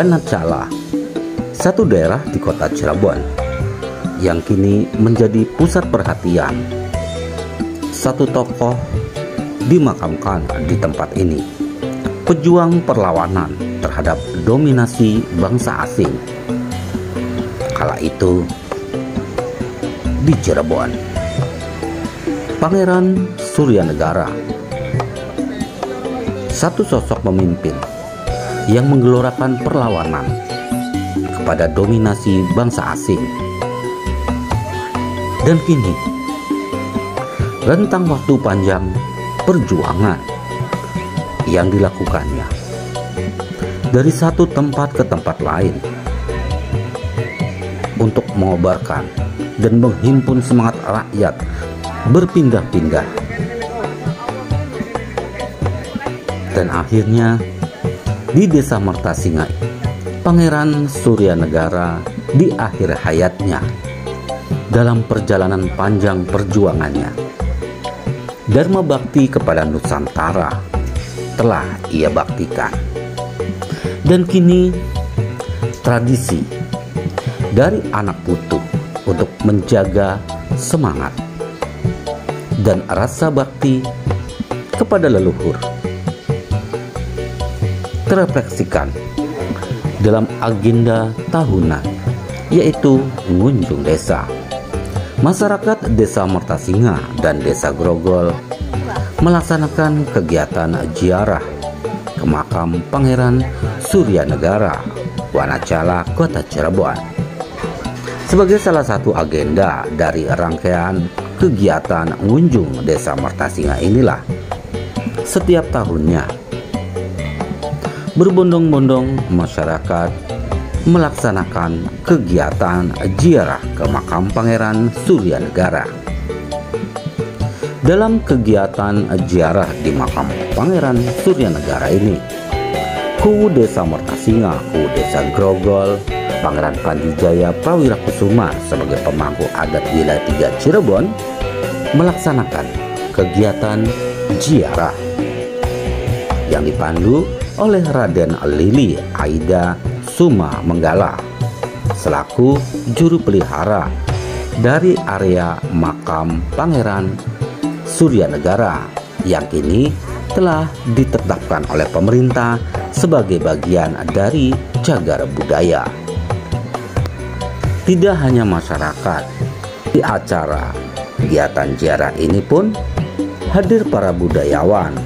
Wanacala, satu daerah di kota Cirebon yang kini menjadi pusat perhatian. Satu tokoh dimakamkan di tempat ini, pejuang perlawanan terhadap dominasi bangsa asing. Kala itu di Cirebon, Pangeran Suryanegara, satu sosok pemimpin yang menggelorakan perlawanan kepada dominasi bangsa asing. Dan kini rentang waktu panjang perjuangan yang dilakukannya dari satu tempat ke tempat lain untuk mengobarkan dan menghimpun semangat rakyat berpindah-pindah, dan akhirnya di Desa Mertasinga, Pangeran Suryanegara di akhir hayatnya dalam perjalanan panjang perjuangannya, Dharma bakti kepada Nusantara telah ia baktikan. Dan kini tradisi dari anak putu untuk menjaga semangat dan rasa bakti kepada leluhur terefleksikan dalam agenda tahunan, yaitu ngunjung desa. Masyarakat Desa Mertasinga dan Desa Grogol melaksanakan kegiatan ziarah ke makam Pangeran Suryanegara, Wanacala, Kota Cirebon. Sebagai salah satu agenda dari rangkaian kegiatan ngunjung Desa Mertasinga inilah, setiap tahunnya berbondong-bondong masyarakat melaksanakan kegiatan ziarah ke makam Pangeran Suryanegara. Dalam kegiatan ziarah di makam Pangeran Suryanegara ini, Kuwu Desa Mertasinga, Kuwu Desa Grogol, Pangeran Pandijaya Prawirakusuma sebagai pemangku adat wilayah 3 Cirebon melaksanakan kegiatan ziarah yang dipandu oleh Raden Lili Aida Suma Menggala selaku juru pelihara dari area makam Pangeran Suryanegara yang kini telah ditetapkan oleh pemerintah sebagai bagian dari cagar budaya. Tidak hanya masyarakat, di acara kegiatan ziarah ini pun hadir para budayawan,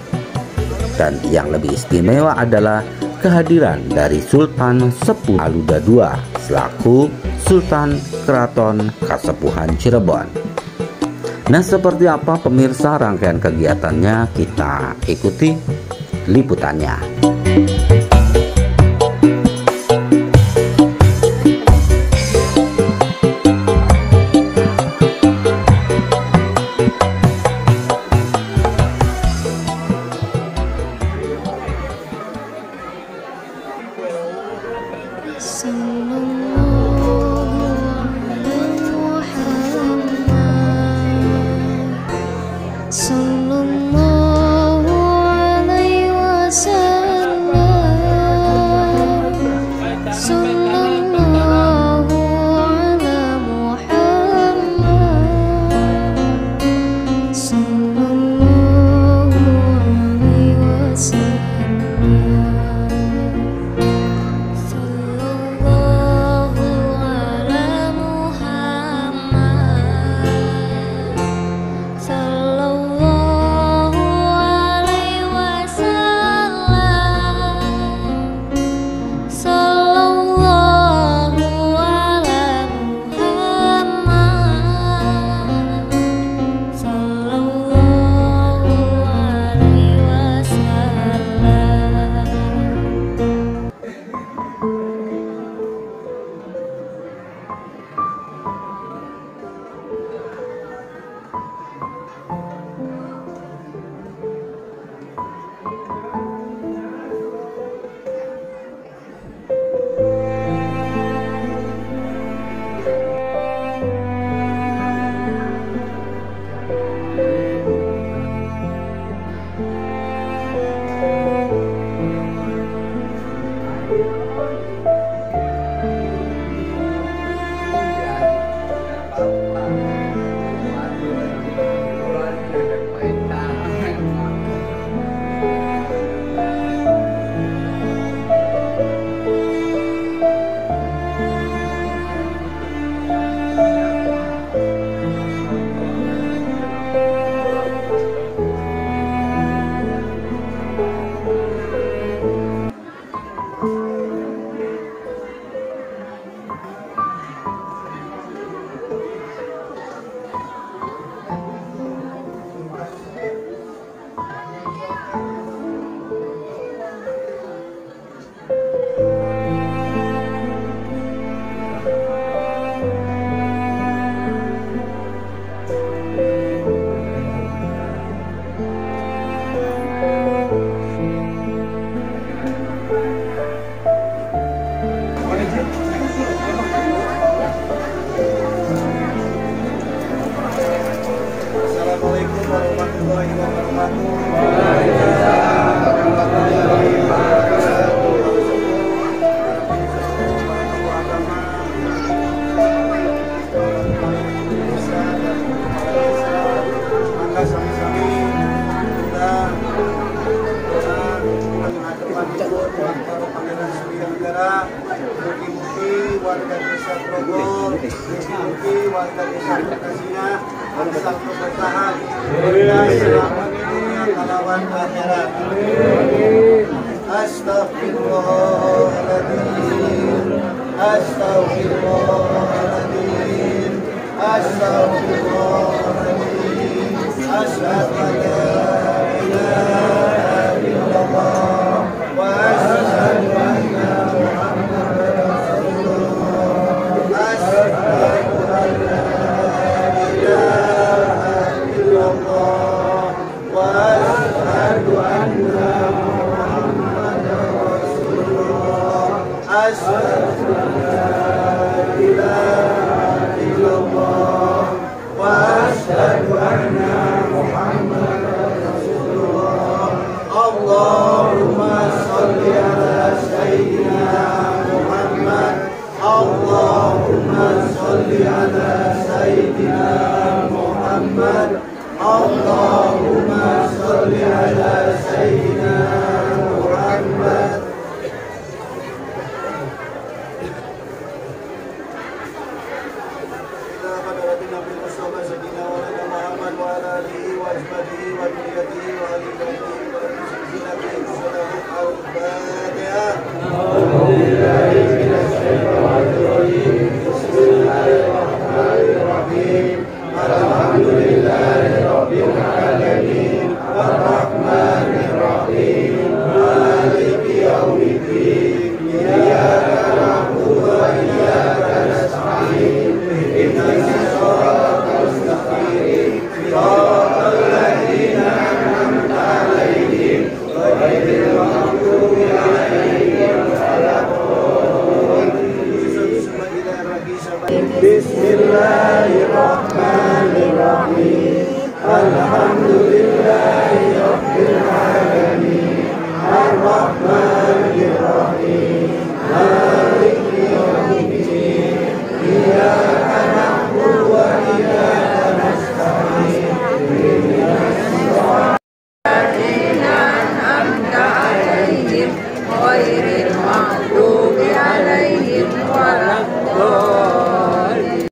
dan yang lebih istimewa adalah kehadiran dari Sultan Sepuh Aluda II selaku Sultan Keraton Kasepuhan Cirebon. Nah, seperti apa pemirsa rangkaian kegiatannya? Kita ikuti liputannya. Sallallahu alaihi wasallam. dikuatkan kasihnya dan selalu bertahan kita selama dunia lawan akhirat. Astagfirullahaladzim, astagfirullahaladzim, astagfirullahaladzim. Asyhadu an la ilaha illallah wa asyhadu anna Muhammadar Rasulullah. Asyhadu an la ilaha illallah wa asyhadu anna Muhammadar Rasulullah. Asyhadu an la ilaha illallah wa asyhadu anna Muhammadar Rasulullah. Allahumma sholli ala sayyidina Muhammad. Allahumma sholli ala sayyidina Muhammad. Allahumma sholli ala sayyidina Muhammad. Bismillahirrahmanirrahim. Alhamdulillahi rabbil alamin. Ar-Rahmanir-Rahim. Maliki yaumiddin. Iyyaka na'budu wa iyyaka nasta'in. Ihdinas siratal ladzina an'amta 'alaihim ghairil maghdubi 'alaihim waladdallin.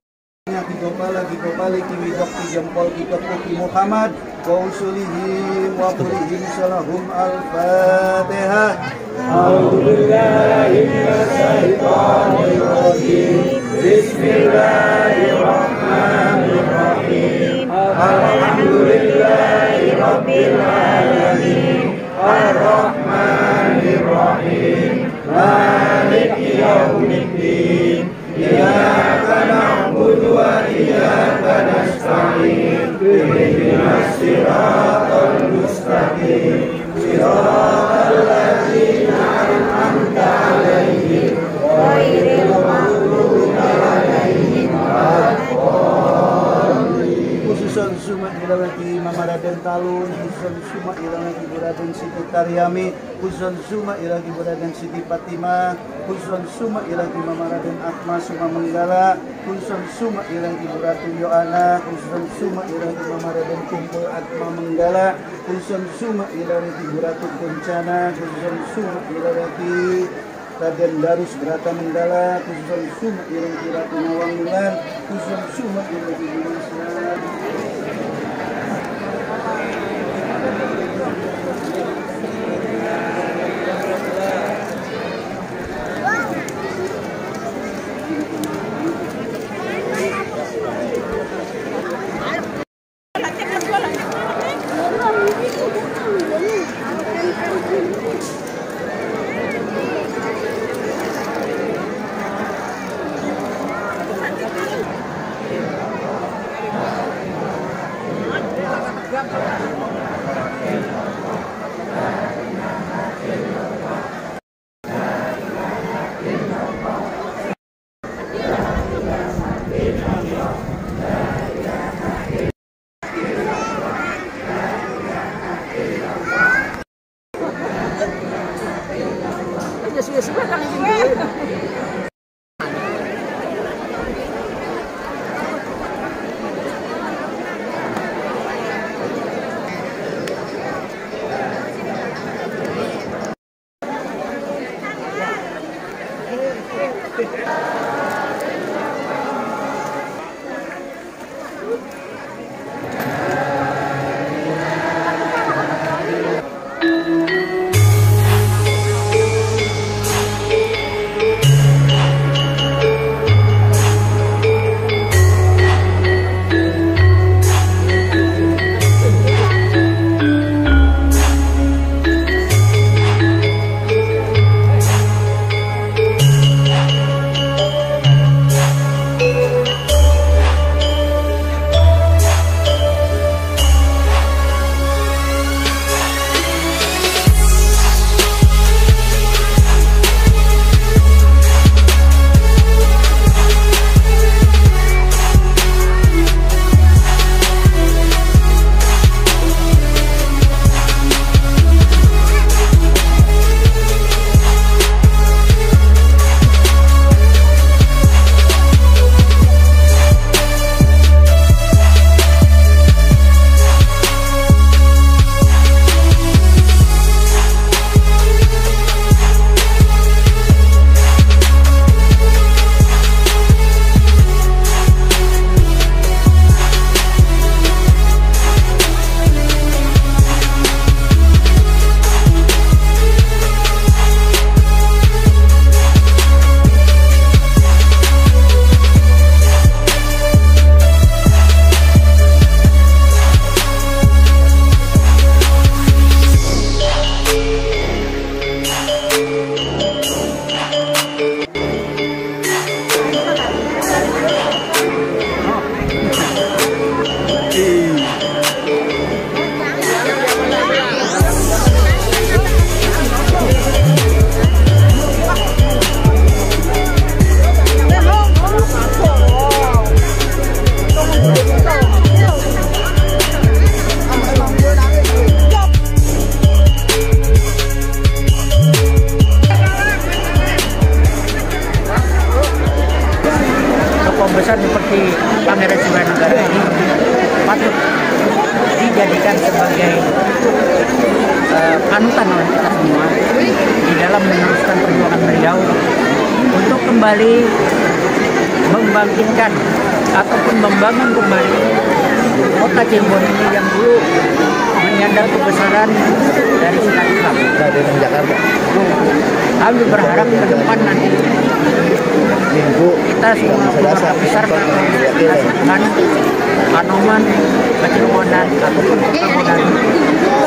Lagi kembali kiwi dokti jempol kita Kuki Muhammad wa usulihim wa qulihim salahum al-fatihah. A'udzubillahi minasyaitonir rajim. Bismillahirrahmanirrahim. Alhamdulillahi rabbil alamin. Ar-Rahmanir-Rahim. Maliki yaumiddin. Iyyaka na'budu wa iyyaka nasta'in. Ihdinas siratal mustaqim. Siratal ladzina an'amta 'alaihim ghairil maghdubi 'alaihim waladdallin. Khususan sumat ilawati Mama Raden Talun, khususan sumat ilawati Raden Siti Karyami, khususan sumat ilawati Raden Siti Fatimah, khususan sumat ilawati Mama Raden Atma Suma Menggala, khususan sumat ilawati Ratu Yohana, khususan sumat ilawati Mama Raden Kumpul Atma Menggala, khususan sumat ilawati Ratu Kencana, khususan sumat ilawati Raden Darus Berata Menggala, khususan sumat ilawati Ratu Nawangulan, khususan sumat ilawati Islam. kembali membangkitkan ataupun membangun kembali kota Cirebon ini yang dulu menyandang kebesaran dari Islam. Dari Jakarta. Kami berharap ke depan nanti kita semua keluarga besar Tuhan, Anoman, Cirebon ataupun Kota Modan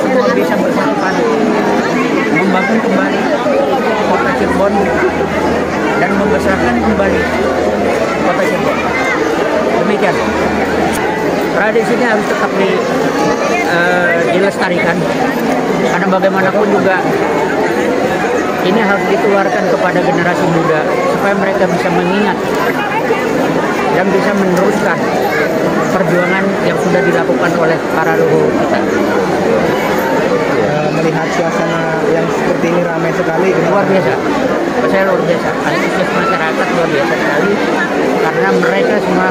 semua bisa bersatu padu membangun kembali kota Cirebon dan membesarkan kembali kota Cirebon. Demikian. Tradisinya harus tetap dilestarikan karena bagaimanapun juga ini harus ditularkan kepada generasi muda supaya mereka bisa mengingat dan bisa meneruskan perjuangan yang sudah dilakukan oleh para leluhur kita. Melihat suasana yang seperti ini ramai sekali, luar biasa. Saya luar biasa. Antusias masyarakat luar biasa sekali karena mereka semua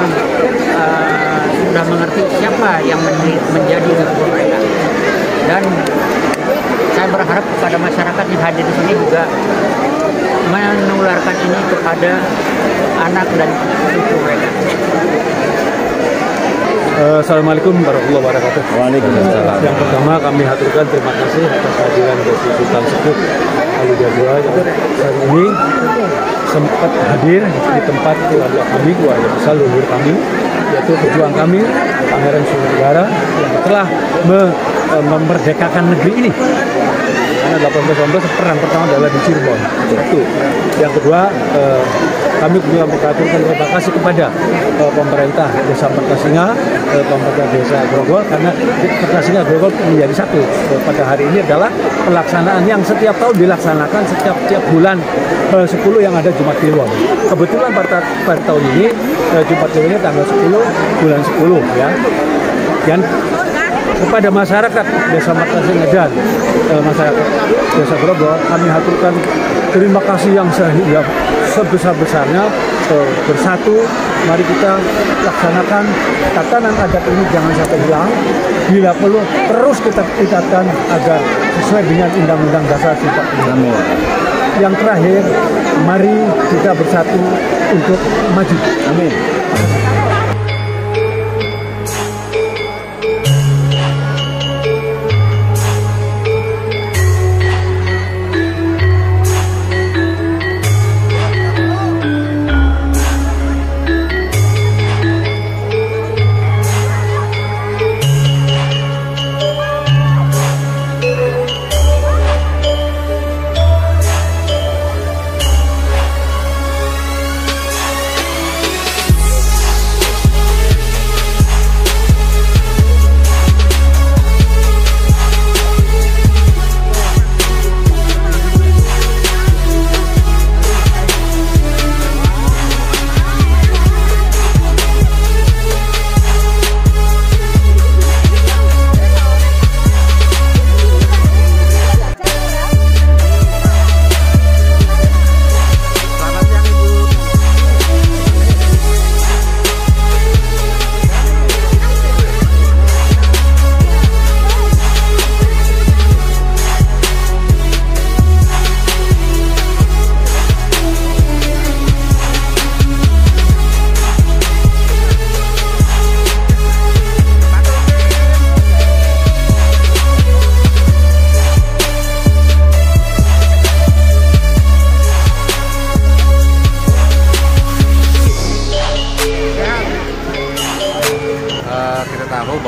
sudah mengerti siapa yang menjadi leluhur mereka. Dan saya berharap kepada masyarakat yang hadir di sini juga menularkan ini kepada anak dan cucu mereka. Assalamualaikum warahmatullahi wabarakatuh. Waalaikumsalam. Yang pertama kami haturkan terima kasih atas kehadiran Desi Sultan Sepuh Alida II hari ini sempat hadir di tempat keluarga kami, keluarga besar leluhur kami, yaitu pejuang kami Pangeran Sumatera yang telah memerdekakan negeri ini. Karena 1819 perang pertama adalah di Cirebon. Satu. Yang kedua, kami juga mengaturkan terima kasih kepada pemerintah Desa Mertasinga, pemerintah Desa Grogol, karena Mertasinga Grogol menjadi satu. Pada hari ini adalah pelaksanaan yang setiap tahun dilaksanakan setiap bulan 10 yang ada Jumat Kliwon. Kebetulan pada tahun ini Jumat Kliwon ini tanggal 10 bulan 10 ya. Dan kepada masyarakat Desa Mertasinga dan masyarakat Desa Grogol kami haturkan terima kasih yang sebesar-besarnya. Bersatu, mari kita laksanakan tatanan adat ini jangan sampai hilang. Bila perlu terus kita tingkatkan agar sesuai dengan Undang-Undang Dasar 45. Yang terakhir, mari kita bersatu untuk maju. Amin.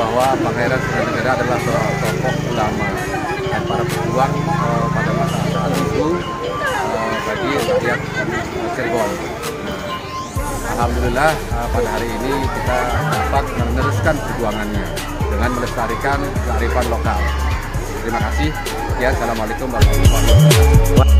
bahwa Pangeran Sumatera adalah seorang tokoh ulama dan para pejuang pada masa saat itu bagi rakyat Cirebon. Alhamdulillah pada hari ini kita dapat meneruskan perjuangannya dengan melestarikan kearifan lokal. Terima kasih. Sekian, assalamualaikum warahmatullahi wabarakatuh.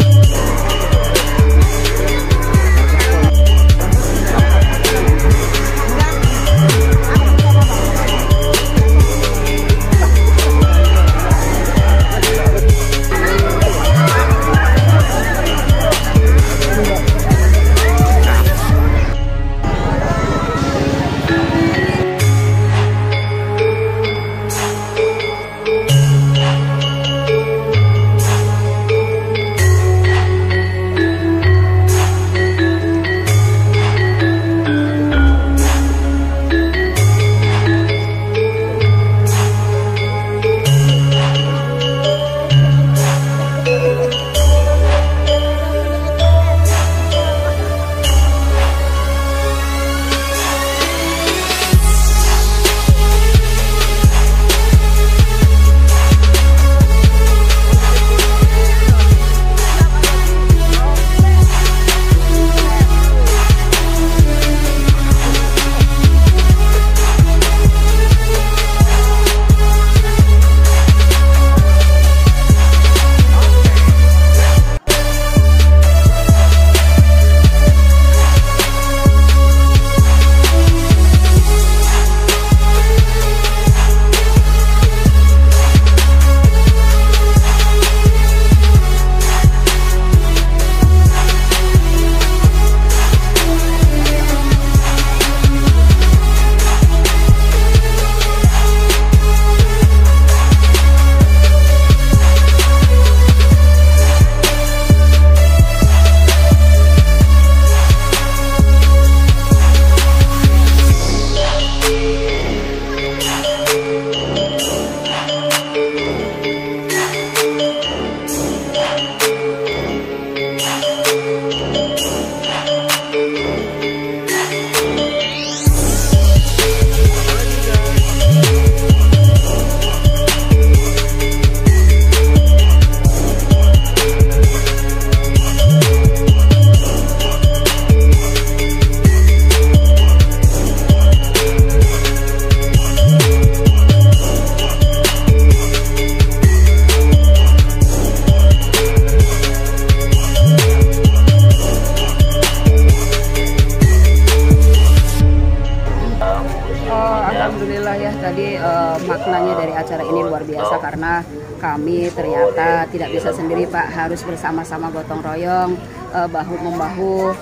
Alhamdulillah ya, tadi maknanya dari acara ini luar biasa karena kami ternyata tidak bisa sendiri Pak, harus bersama-sama gotong royong, bahu-membahu,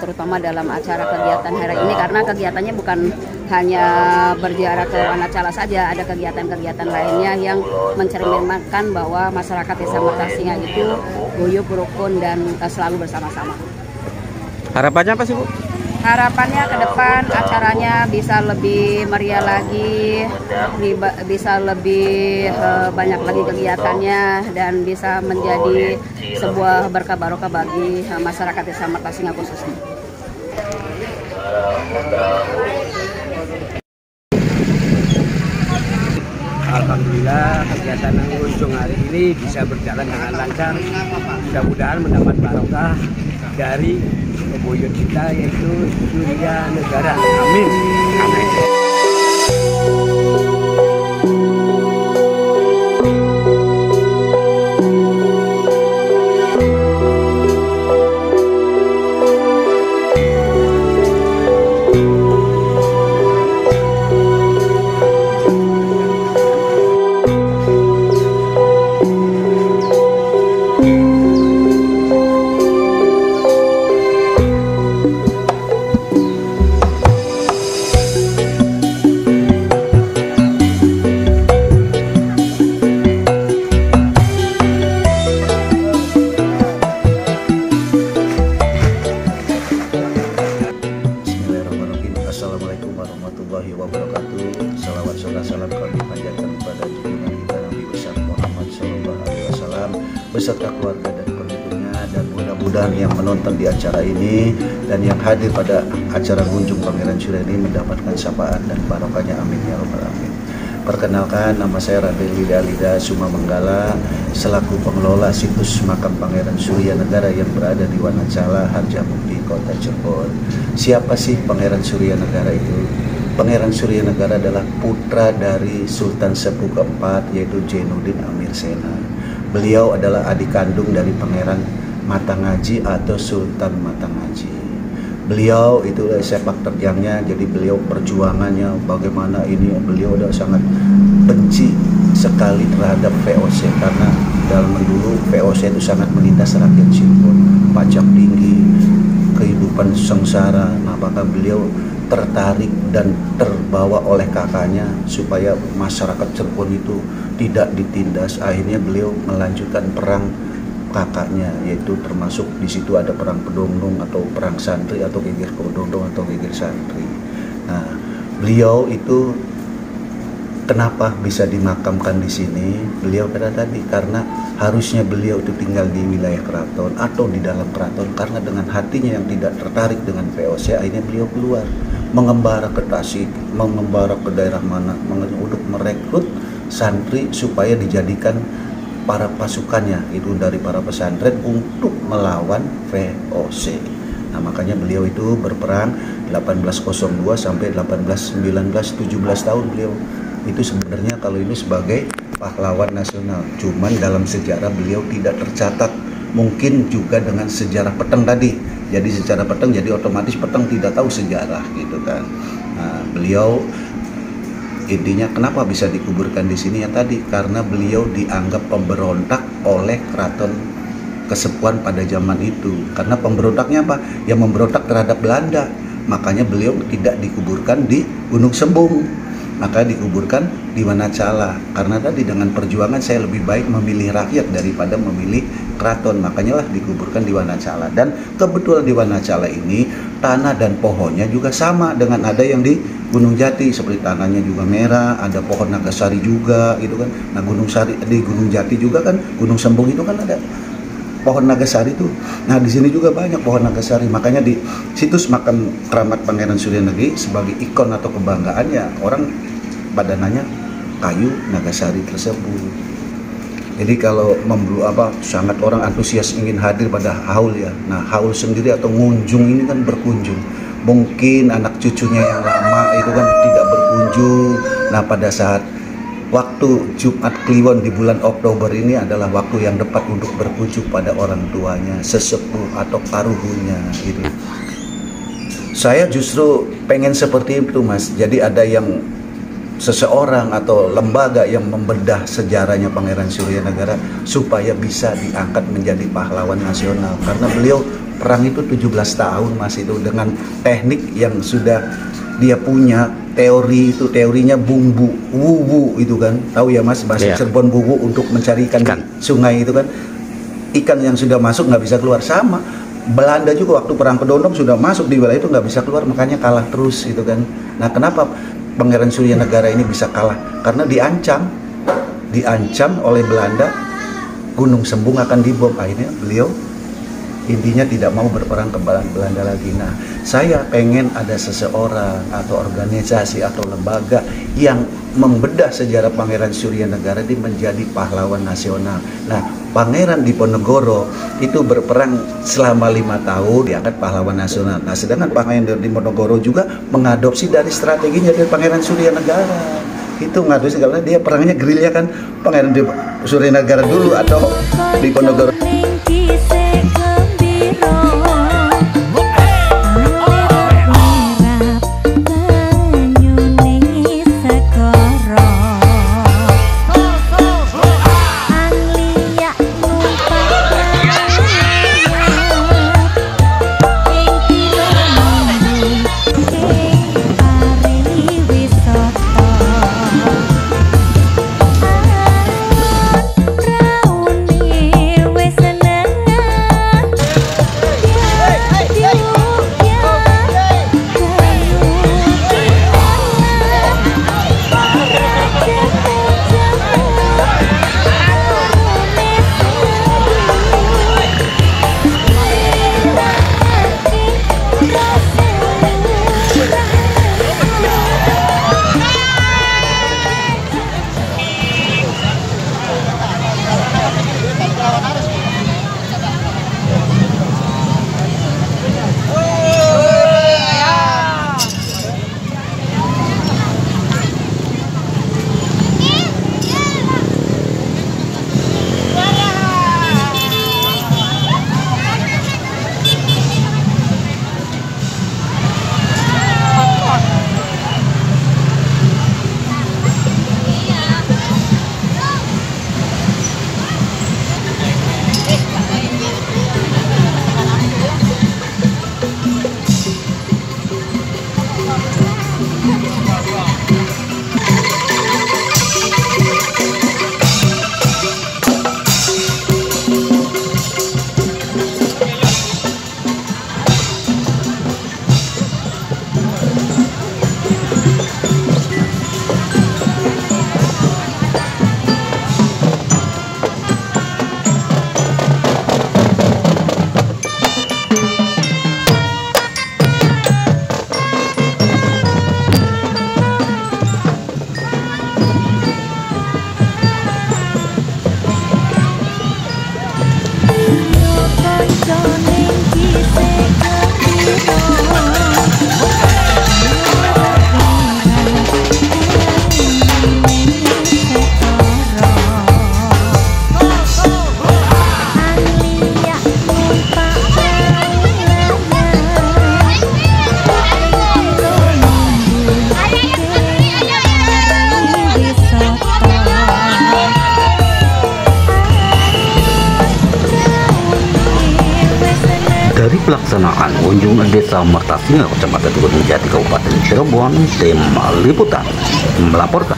terutama dalam acara kegiatan hari ini karena kegiatannya bukan hanya berziarah ke Wanacala saja, ada kegiatan-kegiatan lainnya yang mencerminkan bahwa masyarakat Desa Mertasinga itu guyup, rukun, dan selalu bersama-sama. Harapannya apa sih Bu? Harapannya ke depan acaranya bisa lebih meriah lagi, bisa lebih banyak lagi kegiatannya, dan bisa menjadi sebuah berkah barokah bagi masyarakat Desa Mertasinga khususnya. Alhamdulillah kegiatan Ngunjung hari ini bisa berjalan dengan lancar. Mudah-mudahan mendapat barokah dari pembuyut kita yaitu Surya Negara. Amin. Amin. Assalamualaikum warahmatullahi wabarakatuh. Salawat serta salam kami panjatkan kepada junjungan kita Nabi besar Muhammad Sallallahu Alaihi Wasallam beserta keluarga dan pendukungnya, dan mudah-mudahan yang menonton di acara ini dan yang hadir pada acara Ngunjung Pangeran Surya ini mendapatkan sapaan dan barokahnya. Amin ya rabbal alamin. Perkenalkan, nama saya Raden Lida Lida Sumamanggala selaku pengelola situs makam Pangeran Surya Negara yang berada di Wanacala, Harjamukti, Kota Cirebon. Siapa sih Pangeran Surya Negara itu? Pangeran Surya Negara adalah putra dari Sultan Sepuh keempat yaitu Jainuddin Amir Sena. Beliau adalah adik kandung dari Pangeran Matangaji atau Sultan Matangaji. Beliau itu sepak terjangnya, jadi beliau perjuangannya bagaimana ini, beliau udah sangat benci sekali terhadap VOC karena dalam dulu VOC itu sangat menindas rakyat Cirebon, pajak tinggi, kehidupan sengsara. Nah, maka beliau tertarik dan terbawa oleh kakaknya supaya masyarakat Cirebon itu tidak ditindas. Akhirnya beliau melanjutkan perang kakaknya, yaitu termasuk di situ ada perang Pedongdong atau perang santri atau geger Pedongdong atau geger santri. Nah, beliau itu kenapa bisa dimakamkan di sini? Beliau kata tadi karena harusnya beliau itu tinggal di wilayah keraton atau di dalam keraton, karena dengan hatinya yang tidak tertarik dengan VOC, akhirnya beliau keluar mengembara ke Tasik, mengembara ke daerah mana untuk merekrut santri supaya dijadikan para pasukannya itu dari para pesantren untuk melawan VOC. Nah, makanya beliau itu berperang 1802 sampai 1819, 17 tahun beliau. Itu sebenarnya kalau ini sebagai pahlawan nasional. Cuman dalam sejarah beliau tidak tercatat. Mungkin juga dengan sejarah peteng tadi. Jadi secara peteng, jadi otomatis peteng tidak tahu sejarah gitu kan. Nah, beliau intinya kenapa bisa dikuburkan di sini ya tadi karena beliau dianggap pemberontak oleh keraton Kesepuhan pada zaman itu. Karena pemberontaknya apa? Ya memberontak terhadap Belanda. Makanya beliau tidak dikuburkan di Gunung Sembung. Maka dikuburkan di Wanacala. Karena tadi dengan perjuangan saya lebih baik memilih rakyat daripada memilih keraton. Makanya lah dikuburkan di Wanacala. Dan kebetulan di Wanacala ini tanah dan pohonnya juga sama dengan ada yang di Gunung Jati, seperti tanahnya juga merah, ada pohon nagasari juga gitu kan. Nah, di Gunung Jati juga kan, Gunung Sembung itu kan ada pohon nagasari tuh. Nah, di sini juga banyak pohon nagasari. Makanya di situs makam keramat Pangeran Surya Negeri sebagai ikon atau kebanggaannya orang pada nanya kayu nagasari tersebut. Jadi kalau sangat orang antusias ingin hadir pada haul ya. Nah, haul sendiri atau ngunjung ini kan berkunjung. Mungkin anak cucunya yang lama itu kan tidak berkunjung. Nah, pada saat waktu Jumat Kliwon di bulan Oktober ini adalah waktu yang tepat untuk berkunjung pada orang tuanya, sesepuh atau karuhunnya gitu. Saya justru pengen seperti itu, Mas. Jadi ada yang seseorang atau lembaga yang membedah sejarahnya Pangeran Suryanegara supaya bisa diangkat menjadi pahlawan nasional, karena beliau perang itu 17 tahun Mas, itu dengan teknik yang sudah dia punya. Teori itu, teorinya bumbu wuwu itu kan, tahu ya Mas, bahasa Cirebon wuwu untuk mencari ikan di sungai itu kan, ikan yang sudah masuk nggak bisa keluar. Sama Belanda juga waktu perang Kedondong sudah masuk di wilayah itu nggak bisa keluar, makanya kalah terus itu kan. Nah, kenapa Pangeran Suryanegara ini bisa kalah? Karena diancam oleh Belanda, Gunung Sembung akan dibom. Akhirnya beliau intinya tidak mau berperang ke Belanda lagi. Nah, saya pengen ada seseorang atau organisasi atau lembaga yang membedah sejarah Pangeran Suryanegara ini menjadi pahlawan nasional. Nah, Pangeran Diponegoro itu berperang selama 5 tahun, diangkat pahlawan nasional. Nah, sedangkan Pangeran Diponegoro juga mengadopsi dari strateginya dari Pangeran Suryanegara. Itu ngadopsi karena dia perangnya gerilya kan, Pangeran Suryanegara dulu atau Diponegoro. Dari pelaksanaan kunjungan desa Mertasinga, Kecamatan Gunung Jati, Kabupaten Cirebon, tim liputan melaporkan.